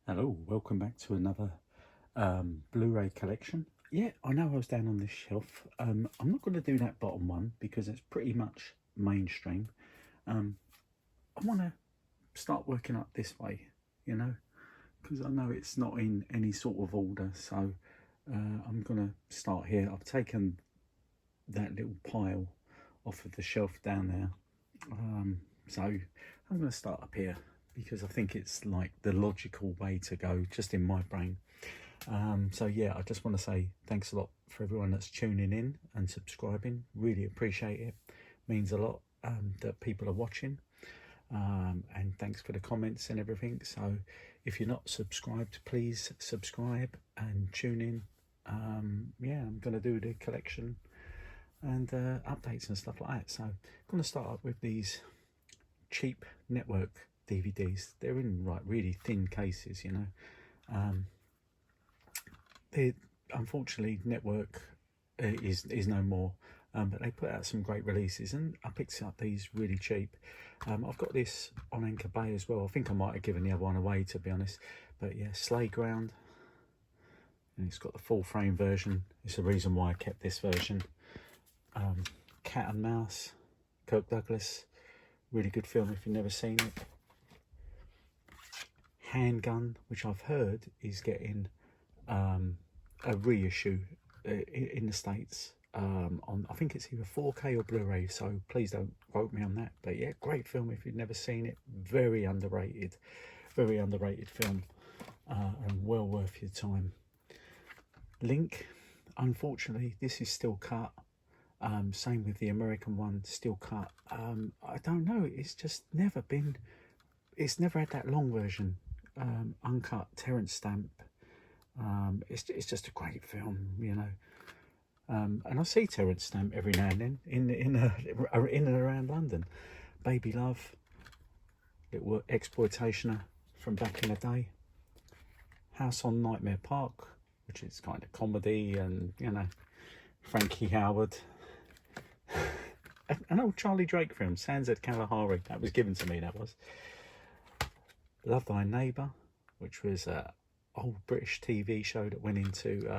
Hello, welcome back to another Blu-ray collection. Yeah, I know I was down on this shelf. I'm not going to do that bottom one because it's pretty much mainstream. I want to start working up this way, you know, because I know it's not in any sort of order. So I'm going to start here. I've taken that little pile off of the shelf down there. So I'm going to start up here because I think it's like the logical way to go, just in my brain. So yeah, I just want to say thanks a lot for everyone that's tuning in and subscribing. Really appreciate it. Means a lot that people are watching. And thanks for the comments and everything. So if you're not subscribed, please subscribe and tune in. Yeah, I'm going to do the collection and updates and stuff like that. So I'm going to start up with these cheap network DVDs. They're in like really thin cases, you know. Unfortunately, network is no more, but they put out some great releases, and I picked up these really cheap. I've got this on Anchor Bay as well. I think I might have given the other one away, to be honest, but yeah, Slayground, and it's got the full frame version. It's the reason why I kept this version. Cat and Mouse, Kirk Douglas, really good film if you've never seen it. Handgun, which I've heard is getting a reissue in the States. I think it's either 4K or Blu-ray, so please don't quote me on that. But yeah, great film if you've never seen it. Very underrated film, and well worth your time. Link, unfortunately, this is still cut. Same with the American one, still cut. I don't know, it's just never been, it's never had that long version, uncut. Terence Stamp. It's just a great film, you know. And I see Terence Stamp every now and then in and around London. Baby Love, little exploitationer from back in the day. House on Nightmare Park, which is kind of comedy, and you know, Frankie Howard. An old Charlie Drake film, Sands at Kalahari, that was given to me, that was. Love Thy Neighbour, which was a old British TV show that went into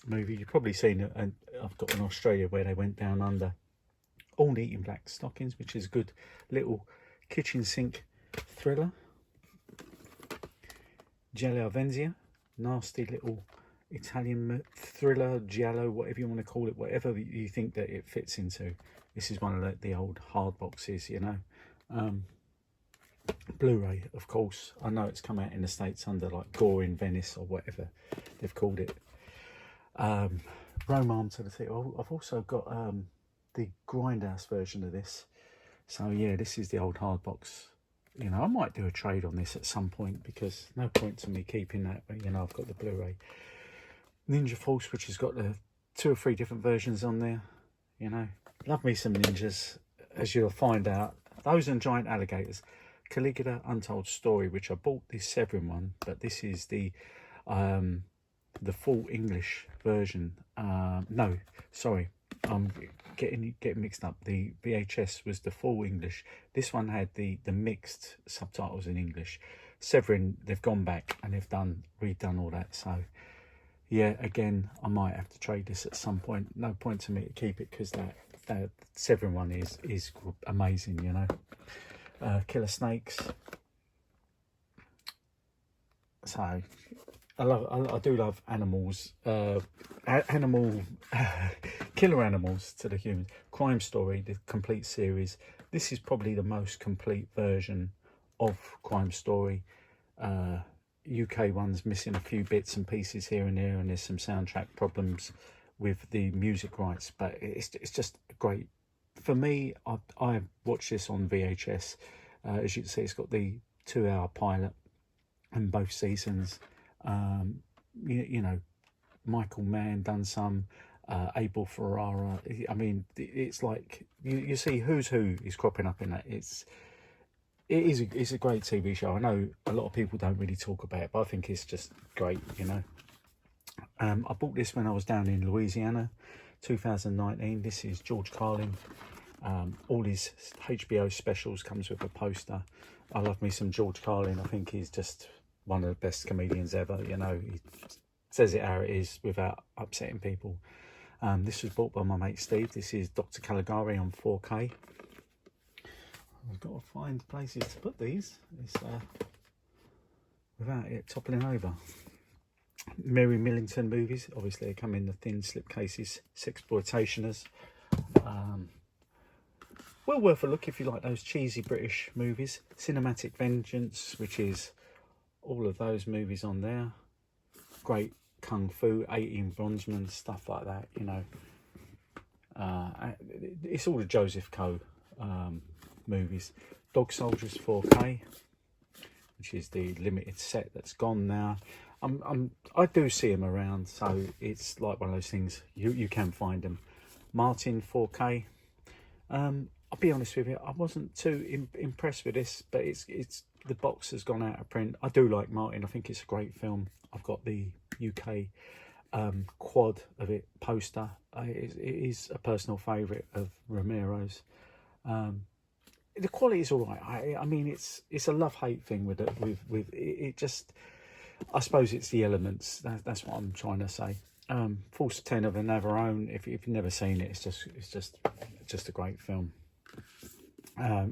movie. You've probably seen it, and I've got in Australia where they went down under. All Eating Black Stockings, which is a good little kitchen sink thriller. Giallo Venezia, nasty little Italian thriller, giallo, whatever you want to call it, whatever you think that it fits into. This is one of the old hard boxes, you know. Blu-ray, of course. I know it's come out in the States under like Gore in Venice or whatever they've called it. Rome Arm to the Theatre. I've also got the Grindhouse version of this. So yeah, this is the old hard box. You know, I might do a trade on this at some point, because no point to me keeping that, but you know, I've got the Blu-ray. Ninja Force, which has got the 2 or 3 different versions on there. You know, love me some ninjas, as you'll find out. Those and Giant Alligators. Caligula Untold Story, which I bought this Severin one, but this is the full English version. No, sorry, I'm getting mixed up. The VHS was the full English. This one had the mixed subtitles in English. Severin, they've gone back and they've redone all that. So yeah, again, I might have to trade this at some point. No point to me to keep it, because that Severin one is amazing, you know. Killer Snakes. So I do love animals, killer animals to the humans. Crime Story, the complete series. This is probably the most complete version of Crime Story. UK one's missing a few bits and pieces here and there, and there's some soundtrack problems with the music rights, but it's just great. For me, I watched this on VHS. As you can see, it's got the 2-hour pilot and both seasons. You know, Michael Mann done some, Abel Ferrara. I mean, it's like you see who's who is cropping up in that. It's a great TV show. I know a lot of people don't really talk about it, but I think it's just great, you know. I bought this when I was down in Louisiana, 2019. This is George Carlin. All his HBO specials comes with a poster. I love me some George Carlin. I think he's just one of the best comedians ever. You know, he says it how it is without upsetting people. This was bought by my mate Steve. This is Dr. Caligari on 4K. I've got to find places to put these. It's without it toppling over. Mary Millington movies. Obviously, they come in the thin slipcases. Sexploitationers. Well worth a look if you like those cheesy British movies. Cinematic Vengeance, which is all of those movies on there. Great Kung Fu, 18 Bronzemen, stuff like that, you know. It's all the Joseph Coe movies. Dog Soldiers 4K, which is the limited set that's gone now. I do see them around, so it's like one of those things, you can find them. Martin 4K. I'll be honest with you, I wasn't too impressed with this, but it's the box has gone out of print. I do like Martin. I think it's a great film. I've got the UK quad of it poster. It is a personal favourite of Romero's. The quality is all right. I mean, it's a love-hate thing with it. With it just, I suppose it's the elements. That's what I'm trying to say. Force 10 of a Navarone. If you've never seen it, it's just a great film.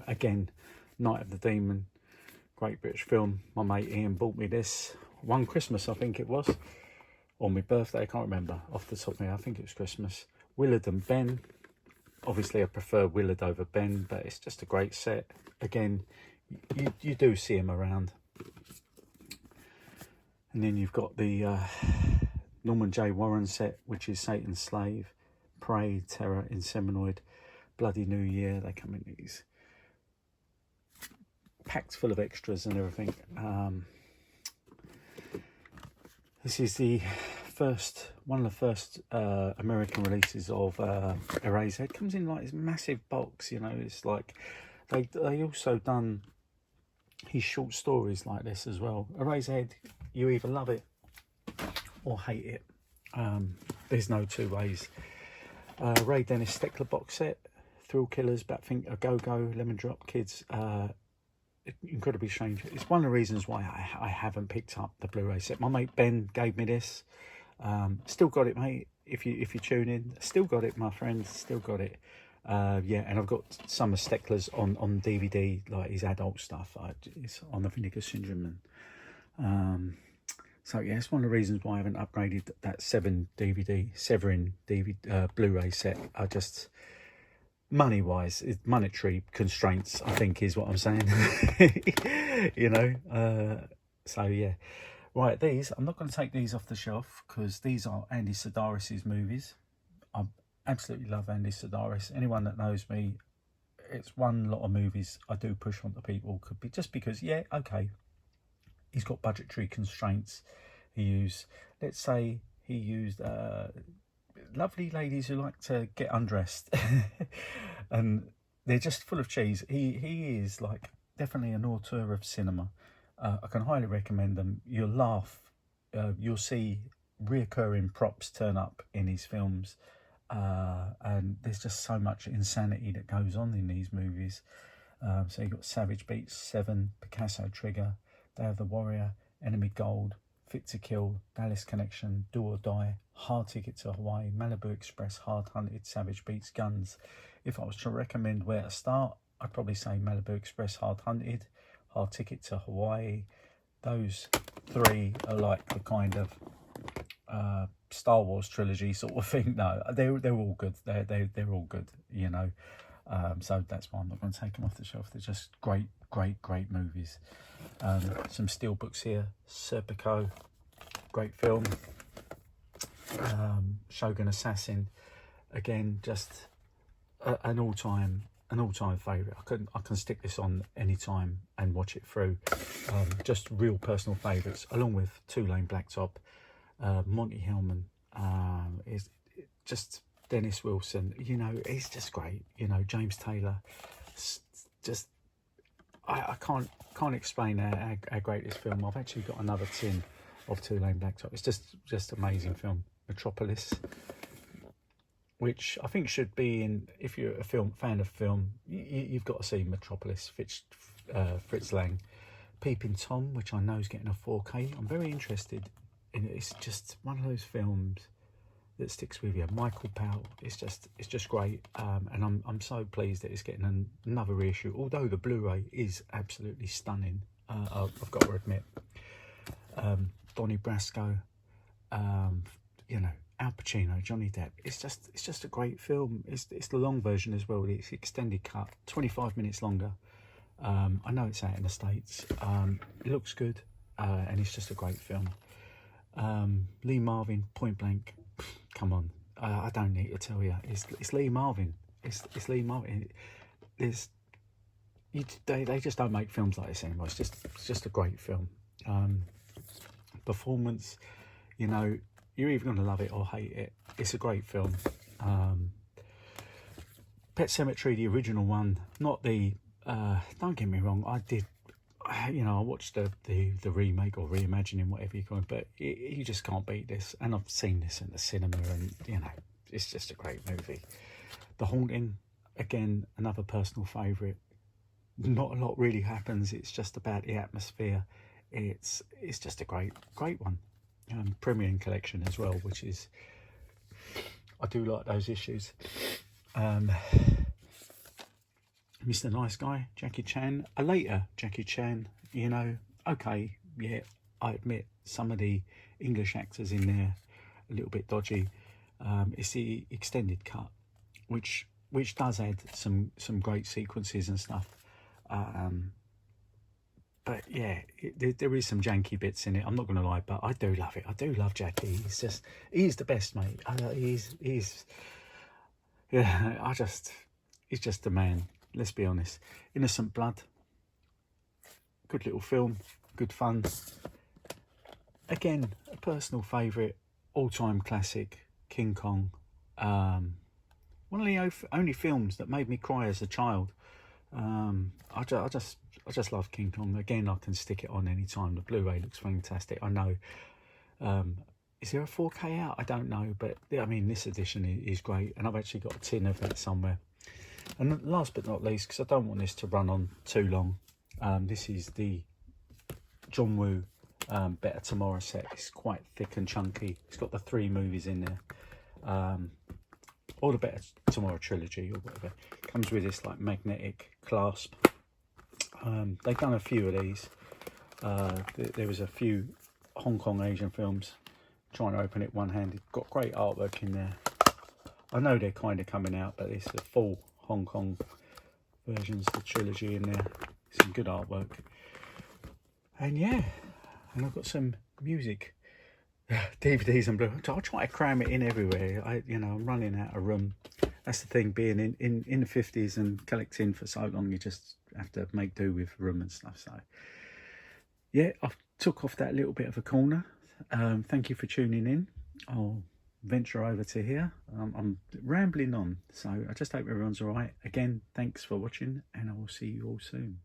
Again, Night of the Demon, great British film. My mate Ian bought me this one Christmas, I think it was, or my birthday. I can't remember off the top of my head. I think it was Christmas. Willard and Ben. Obviously, I prefer Willard over Ben, but it's just a great set. Again, you do see him around. And then you've got the Norman J. Warren set, which is Satan's Slave, Prey, Terror, Inseminoid, Bloody New Year. They come in these packed full of extras and everything. This is the one of the first American releases of Eraserhead. Comes in like this massive box, you know. It's like they also done his short stories like this as well. Eraserhead, you either love it or hate it. There's no two ways. Ray Dennis Steckler box set, Thrill Killers, Batfinger, A Go Go, Lemon Drop Kids. Incredibly strange. It's one of the reasons why I haven't picked up the Blu-ray set. My mate Ben gave me this. Still got it, mate. If you tune in, still got it, my friend. Still got it. Yeah, and I've got some of Steckler's on DVD, like his adult stuff. It's on the Vinegar Syndrome, and so yeah, it's one of the reasons why I haven't upgraded that Severin DVD Blu-ray set. I just, money-wise, monetary constraints, I think, is what I'm saying. You know, so yeah. Right, these, I'm not going to take these off the shelf because these are Andy Sidaris's movies. I absolutely love Andy Sidaris. Anyone that knows me, it's one lot of movies I do push onto people, could be just because, yeah, okay, he's got budgetary constraints. Let's say he used lovely ladies who like to get undressed and they're just full of cheese. He is like definitely an auteur of cinema. I can highly recommend them. You'll laugh. You'll see reoccurring props turn up in his films. And there's just so much insanity that goes on in these movies. So you've got Savage Beats, Seven, Picasso Trigger, Day of the Warrior, Enemy Gold, Fit to Kill, Dallas Connection, Do or Die, Hard Ticket to Hawaii, Malibu Express, Hard Hunted, Savage Beats, Guns. If I was to recommend where to start, I'd probably say Malibu Express, Hard Hunted, Hard Ticket to Hawaii. Those three are like the kind of Star Wars trilogy sort of thing. No, they're all good. They're all good, you know. So that's why I'm not going to take them off the shelf. They're just great movies. Some steel books here. Serpico, great film. Shogun Assassin, again, just an all-time favourite. I can stick this on anytime and watch it through. Just real personal favourites, along with Two Lane Blacktop, Monty Hellman, is just Dennis Wilson. You know, he's just great. You know, James Taylor. Just I can't explain how great this film. I've actually got another tin of Two Lane Blacktop. It's just amazing film. Metropolis, which I think should be in, if you're a fan of film, you've got to see Metropolis. Fritz Lang, Peeping Tom, which I know is getting a 4K. I'm very interested in it. It's just one of those films that sticks with you. Michael Powell, it's just great, and I'm so pleased that it's getting another reissue. Although the Blu-ray is absolutely stunning, I've got to admit. Donnie Brasco, you know, Al Pacino, Johnny Depp. It's just a great film. It's the long version as well. It's extended cut, 25 minutes longer. I know it's out in the States. It looks good, and it's just a great film. Lee Marvin, Point Blank. Come on, I don't need to tell you. It's Lee Marvin. It's Lee Marvin. They just don't make films like this anymore. It's just a great film. Performance, you know, you're either going to love it or hate it. It's a great film. Pet Sematary, the original one, not the. Don't get me wrong. I watched the remake or reimagining, whatever you call it, but you just can't beat this. And I've seen this in the cinema, and you know, it's just a great movie. The Haunting, again, another personal favourite. Not a lot really happens. It's just about the atmosphere. It's just a great one. Premium collection as well, which is, I do like those issues. Mr. Nice Guy, Jackie Chan, a later Jackie Chan, you know, okay, yeah, I admit some of the English actors in there a little bit dodgy. It's the extended cut, which does add some great sequences and stuff. But yeah, there is some janky bits in it. I'm not going to lie, but I do love it. I do love Jackie. He's the best, mate. He's just the man. Let's be honest. Innocent Blood, good little film, good fun. Again, a personal favourite, all-time classic, King Kong. One of the only films that made me cry as a child. I just love King Kong. Again, I can stick it on any time. The Blu-ray looks fantastic. I know. Is there a 4K out? I don't know, but I mean, this edition is great, and I've actually got a tin of it somewhere. And last but not least, because I don't want this to run on too long, this is the John Woo Better Tomorrow set. It's quite thick and chunky. It's got the 3 movies in there, or the Better Tomorrow trilogy or whatever. It comes with this like magnetic clasp. They've done a few of these. There was a few Hong Kong Asian films trying to open it one-handed. Got great artwork in there. I know they're kind of coming out, but it's the full Hong Kong versions, the trilogy in there. Some good artwork. And yeah, and I've got some music, DVDs and Blu. I try to cram it in everywhere. I'm running out of room. That's the thing, being in the 50s and collecting for so long, you just have to make do with room and stuff. So yeah, I've took off that little bit of a corner. Thank you for tuning in. I'll venture over to here. I'm rambling on, so I just hope everyone's all right. Again, thanks for watching, and I will see you all soon.